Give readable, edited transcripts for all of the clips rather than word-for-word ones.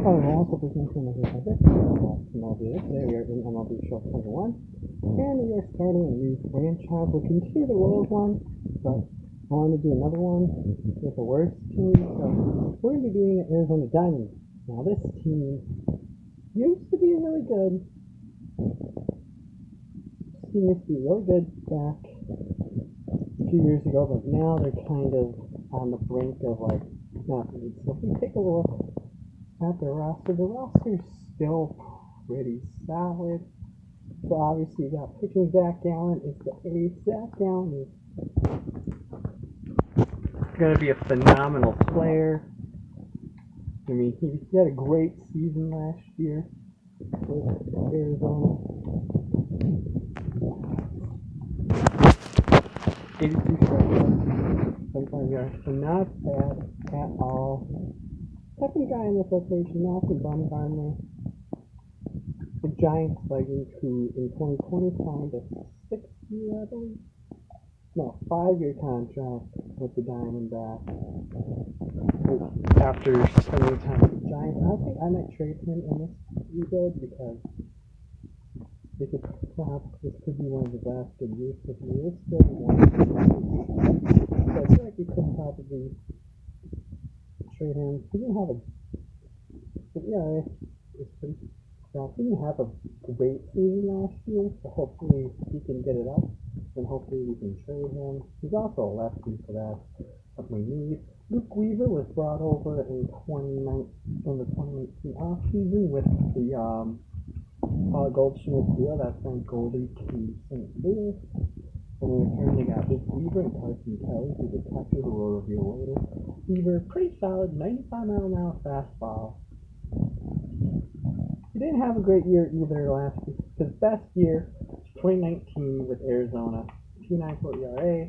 Hello everyone, so this is MLB Today we are in MLB The Show 21, and we are starting a new franchise. We'll continue the Royals one, but I wanted to do another one with the worst team, so we're going to be doing the Arizona Diamondbacks. Now this team used to be really good. This team used to be really good back a few years ago, but now they're kind of on the brink of like not good. So if we take a look at the roster's still pretty solid. So obviously you got pitching Zach Gallen is the ace. Zach Gallen is going to be a phenomenal player. I mean, he had a great season last year with Arizona. 82 strikeouts, 75 yards, so not bad at all. Second guy in this rotation, Malcolm Bumgarner, the Giants legend, who in 2020 signed a 6-year, I believe, no, 5-year contract with the Diamondbacks. After spending time with the Giants, I think I might trade him in this rebuild because this could be one of the best good years for him. He is still one. So I feel like we could probably trade him. He didn't have it's pretty strong. He didn't have a great season last year, so hopefully he can get it up, and hopefully we can trade him. He's also a lefty, so that's what we need. Luke Weaver was brought over in the 2019 offseason with the Goldschmidt deal. That's from Goldie to St. Louis. And in return, they got Luke Weaver and Carson Kelly, who's a catcher who we'll reveal later. Weaver, pretty solid, 95-mile-an-hour fastball. He didn't have a great year either last year. His best year, 2019 with Arizona, 2.94 ERA.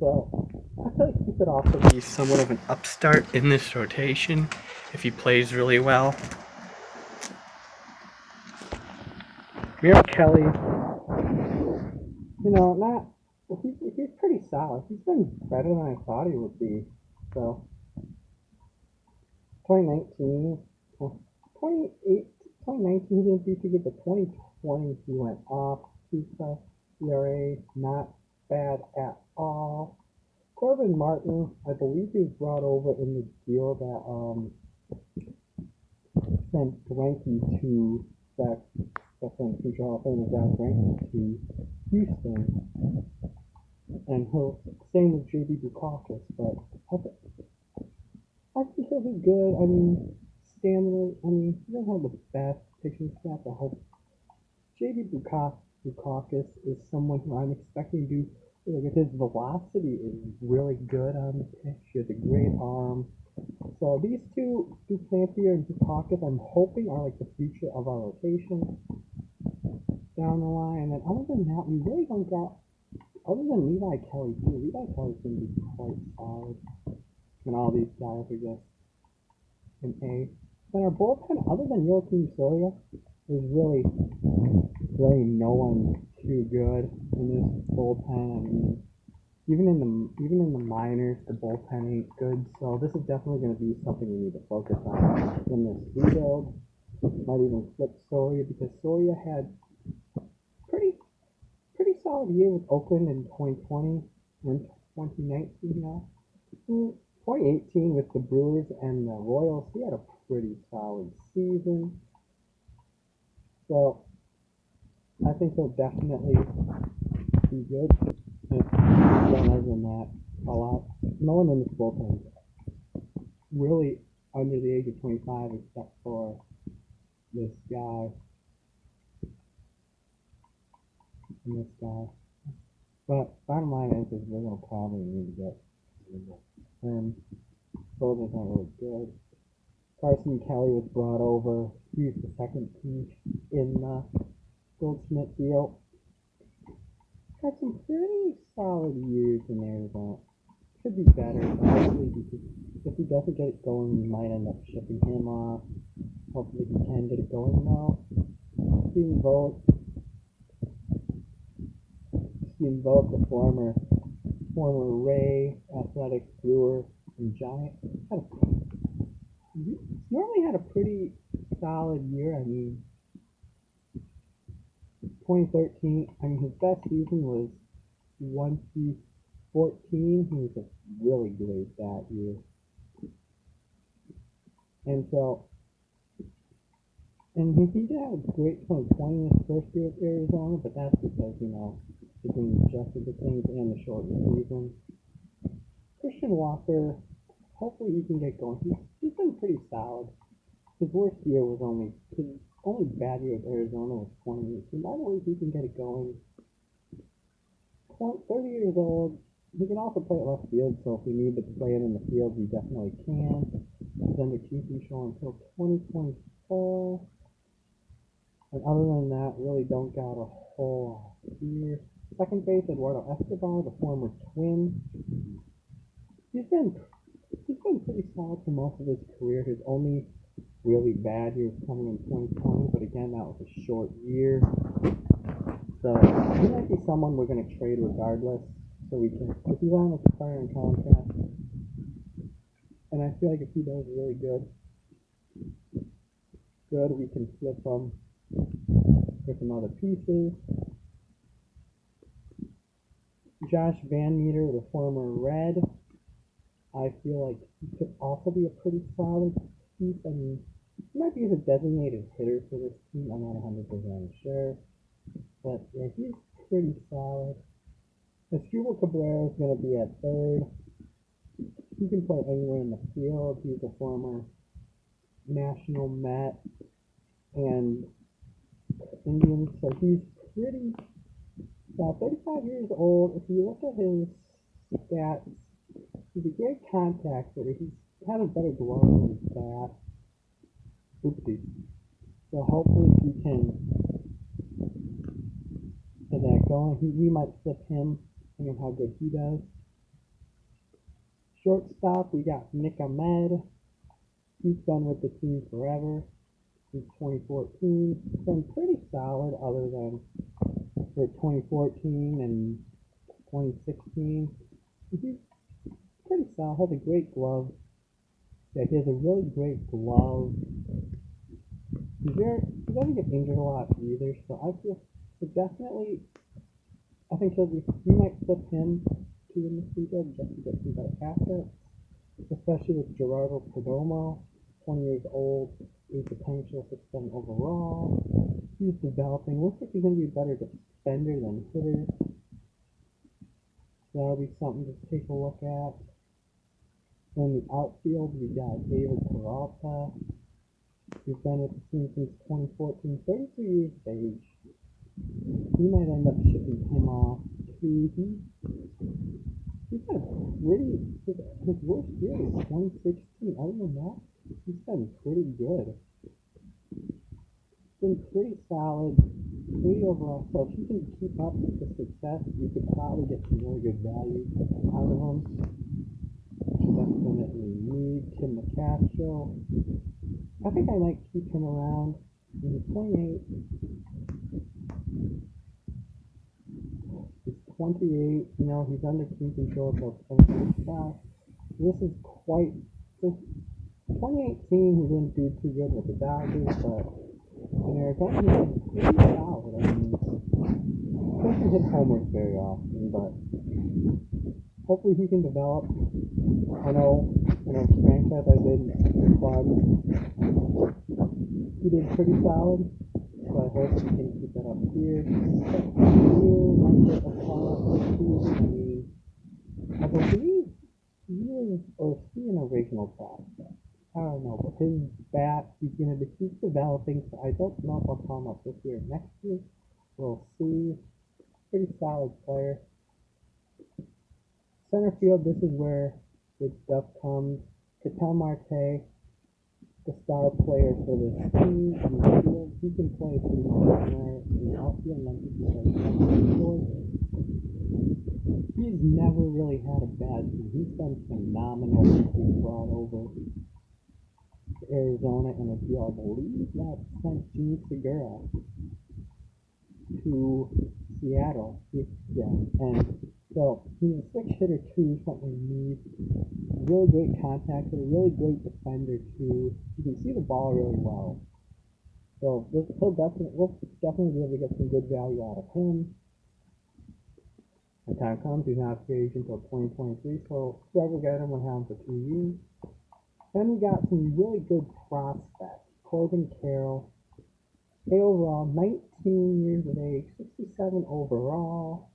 So I feel like he could also be somewhat of an upstart in this rotation if he plays really well. Merrill Kelly, he's pretty solid. He's been better than I thought he would be. So 2019 he didn't do too good, but 2020 he went off. 2+ ERA, not bad at all. Corbin Martin, I believe he was brought over in the deal that sent Greinke to future Hall of Famer Zach Greinke to Houston, and same with JB Dukakis, but I think he'll be good. I mean, Stanley, he doesn't have the best pitching staff. I hope JB Dukakis is someone who I'm expecting to do. Like, his velocity is really good on the pitch. He has a great arm. So these two, Duplantier and Dukakis, I'm hoping are like the future of our rotation down the line. And other than that, we really don't got, other than Levi Kelly too. Levi Kelly's going to be quite solid. And all these guys are just an A. But our bullpen, other than Joakim Soria, there's really no one too good in this bullpen. I mean, even in the minors, the bullpen ain't good. So this is definitely going to be something we need to focus on in this rebuild. Might even flip Soria because Soria had pretty solid year with Oakland in 2020 and 2019 now. 2018 with the Brewers and the Royals, he had a pretty solid season. So I think he'll definitely be good. Other than that, a lot. No one in this bullpen really under the age of 25 except for this guy and this guy. But bottom line is we're going to probably need to get him. Soldiers aren't really good. Carson Kelly was brought over. He's the second piece in the Goldschmidt deal. Had some pretty solid years in Arizona. Could be better, but hopefully if he doesn't get it going, we might end up shipping him off. Hopefully he can get it going now. Steven Vogt, the former Ray, Athletic, Brewer, and Giant. Normally had a pretty solid year. I mean, 2013, I mean, his best season was 2014. He was really great that year. And so, and he did have a great 2020 in his first year with Arizona, but that's because, he's being adjusted to things and the shortened season. Christian Walker, hopefully he can get going. He's been pretty solid. His worst year was his only bad year with Arizona was 2018. I believe he can get it going. 30 years old. He can also play at left field, so if we need to play it in the field, we definitely can. He's under team control until 2024. And other than that, really don't got a whole lot here. Second base, Eduardo Escobar, the former Twin. He's been pretty solid for most of his career. His only really bad year was coming in 2020, but again, that was a short year. So he might be someone we're going to trade regardless. So we can, if he's on an expiring contract, and I feel like if he does really good, we can flip him for some other pieces. Josh Van Meter, the former Red, I feel like he could also be a pretty solid piece. I mean, he might be a designated hitter for this team. I'm not 100% sure. But yeah, he's pretty solid. Escobar Cabrera is going to be at third. He can play anywhere in the field. He's a former National Met and Indian, so he's pretty, 35 years old. If you look at his stats, he's a great contact hitter. He's had a better glove than his bat. Oopsie. So hopefully he can get that going. We might flip him, depending on how good he does. Shortstop, we got Nick Ahmed. He's been with the team forever. Since 2014. He's been pretty solid other than for 2014 and 2016. He's pretty solid. Has a great glove. Yeah, he has a really great glove. He doesn't get injured a lot either, so I feel definitely, I think we might flip him to in the future just to get some better assets, especially with Gerardo Perdomo, 20 years old, a potential for 7 overall. He's developing. Looks like he's going to be a better defender than hitter. That'll be something to take a look at. In the outfield, we got David Peralta. He's been with the team since 2014, 32 years of age. We might end up shipping him off too. He's got a pretty, his worst year was 2016. Other than that, he's been pretty good. Been pretty solid, pretty overall. So if you can keep up with the success, you could probably get some really good value out of him. Definitely need Tim McCastro. I think I might keep him around. He's 28. He's 28. He's under team control until 2025. This is quite. Since 2018, he didn't do too good with the Dodgers, but in Arizona, he's been pretty solid. I mean, he doesn't hit homers very often, but hopefully he can develop. I know, franchise I did in club, he did pretty solid, so I hope he can keep that up here. I believe he is, or is he an original prospect? I don't know, but his bat, he's developing, so I don't know if I'll call him up this year or next year. We'll see. Pretty solid player. Center field, this is where good stuff comes. Ketel Marte, the star player for this team. In the field, he can play pretty much anywhere in the outfield, and then he can play short. He's never really had a bad season. He's been phenomenal since he brought over to Arizona, and a deal, I believe, that sent Gene Segura to Seattle. Yeah, and so he's a switch hitter too, something we need. really great contact, a really great defender too. You can see the ball really well. So we'll definitely be able to get some good value out of him. The time comes, he's not free agent until 2023, so whoever got him will have him for 2 years. Then we got some really good prospects. Corbin Carroll, A overall, 19 years of age, 67 overall.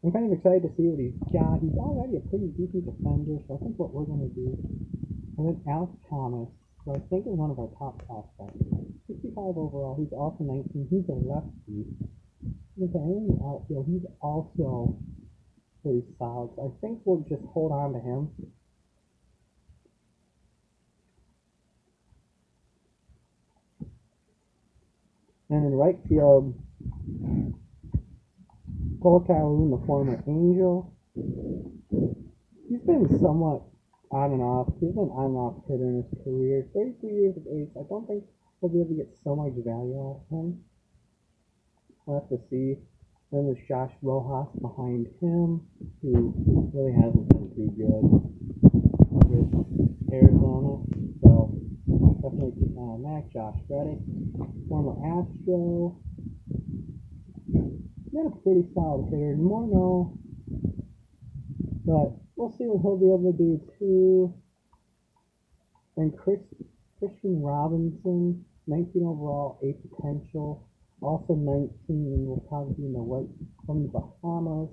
I'm kind of excited to see what he's got. He's already a pretty decent defender, so I think what we're going to do. And then Alex Thomas, who I think is one of our top prospects. 65 overall, he's also 19. He's a lefty. He's in the outfield. He's also pretty solid. So I think we'll just hold on to him. And in right field, Cole Calhoun, the former Angel. He's been somewhat on and off. He's been on and off hitter in his career. 33 years of age. I don't think we'll be able to get so much value out of him. We'll have to see. Then there's Josh Rojas behind him, who really hasn't been too good with Arizona. So definitely keep an eye on that. Josh Reddick, former Astro. Not a pretty solid hitter. More no. But we'll see what he'll be able to do too. And Christian Robinson, 19 overall, 8 potential. Also 19 and will probably be in the right from the Bahamas.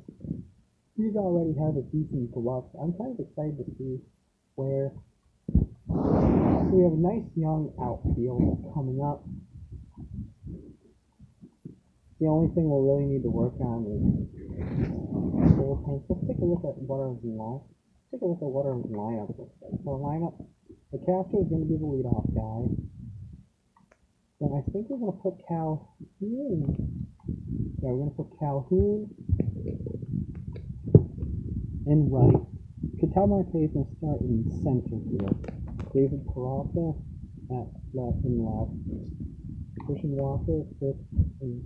He's already has a decent glove. I'm kind of excited to see where. So we have a nice young outfield coming up. The only thing we'll really need to work on is bullpen. Let's take a look at what our lineup. Take a look at what our lineup looks like. So our lineup, the catcher is going to be the leadoff guy. Then I think we're going to put Calhoun. Yeah, we're going to put Calhoun in right. Ketel Marte is going to start in center field. David Peralta at left and left. Christian Walker, fifth and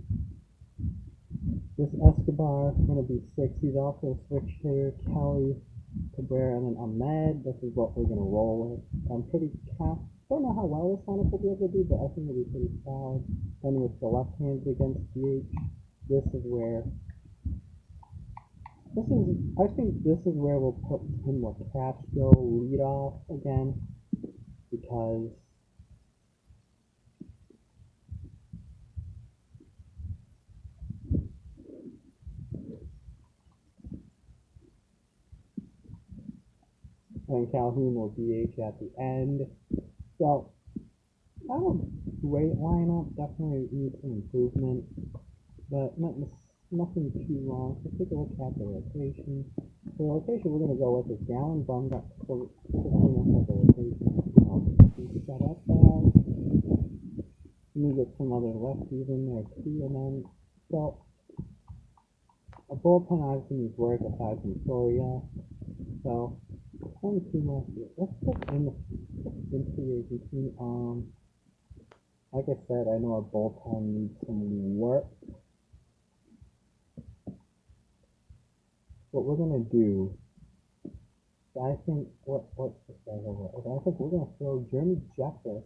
this Escobar is going to be 6. He's also a switch hitter. Kelly, Cabrera, and then Ahmed. This is what we're going to roll with. I'm pretty don't know how well this lineup will be able to do, but I think it'll be pretty solid. Then with the left-handed against DH, I think this is where we'll put him with Castro lead off again, because and Calhoun will DH at the end. So, not a great lineup. Definitely needs some improvement, but nothing too wrong. So take a look at the rotation. The rotation we're going to go with is Gallon, Bum, got 15 up at the rotation. Set up that. Let me get some other lefties in there too, and then so a bullpen obviously needs work aside from Soria. So. Let's put in the free agency. Like I said, I know our bullpen needs some work. What we're gonna do, I think what's this guy over? Okay, I think we're gonna throw Jeremy Jeffress.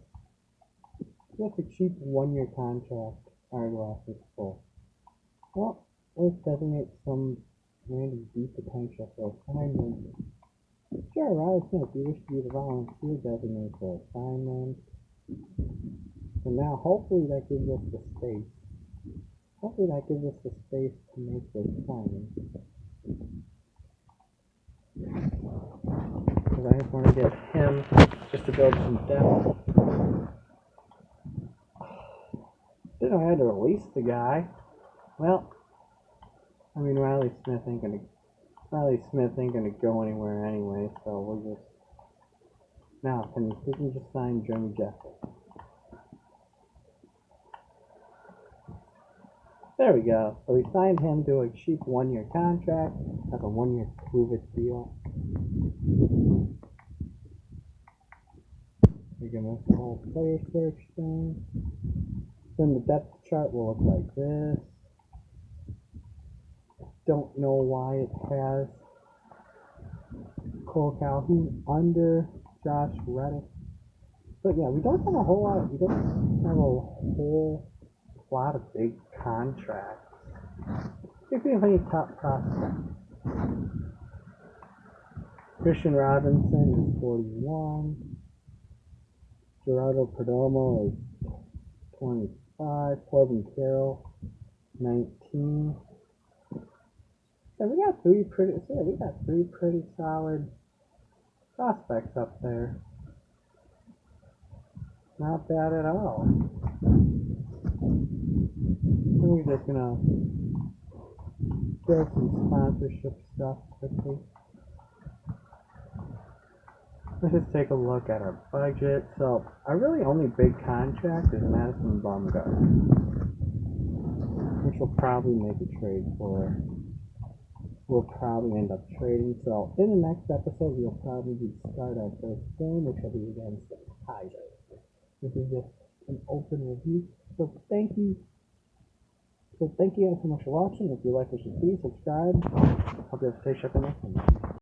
He has a cheap 1-year contract. Our glass is full. Well, let's designate some random deep potential for assignment. Sure, Riley Smith, you wish to be the volunteer designated for assignment. So now, hopefully that gives us the space. Hopefully that gives us the space to make the assignment. Because I just want to get him just to build some depth. Then I had to release the guy. Well, I mean, Riley Smith ain't gonna go anywhere anyway, so we'll just now we can just sign Jeremy Jeffress. There we go. So we signed him to a cheap 1-year contract. That's a 1-year prove-it deal. We're gonna make the whole player search thing. Then the depth chart will look like this. Don't know why it has Cole Calhoun under Josh Reddick. But yeah, we don't have a whole lot. We don't have a whole lot of big contracts. If we have any top prospects, Christian Robinson is 41. Gerardo Perdomo is 25. Corbin Carroll, 19. So we got three pretty solid prospects up there. Not bad at all. We're just gonna throw some sponsorship stuff quickly. Let's just take a look at our budget. So our really only big contract is Madison Bumgarner, which we'll probably make a trade for. We'll probably end up trading. So in the next episode, we'll probably start our first game, which will be against the Tigers. This is just an open review. So thank you. So thank you guys so much for watching. If you like what you see, subscribe. Hope you have a safe trip in next one.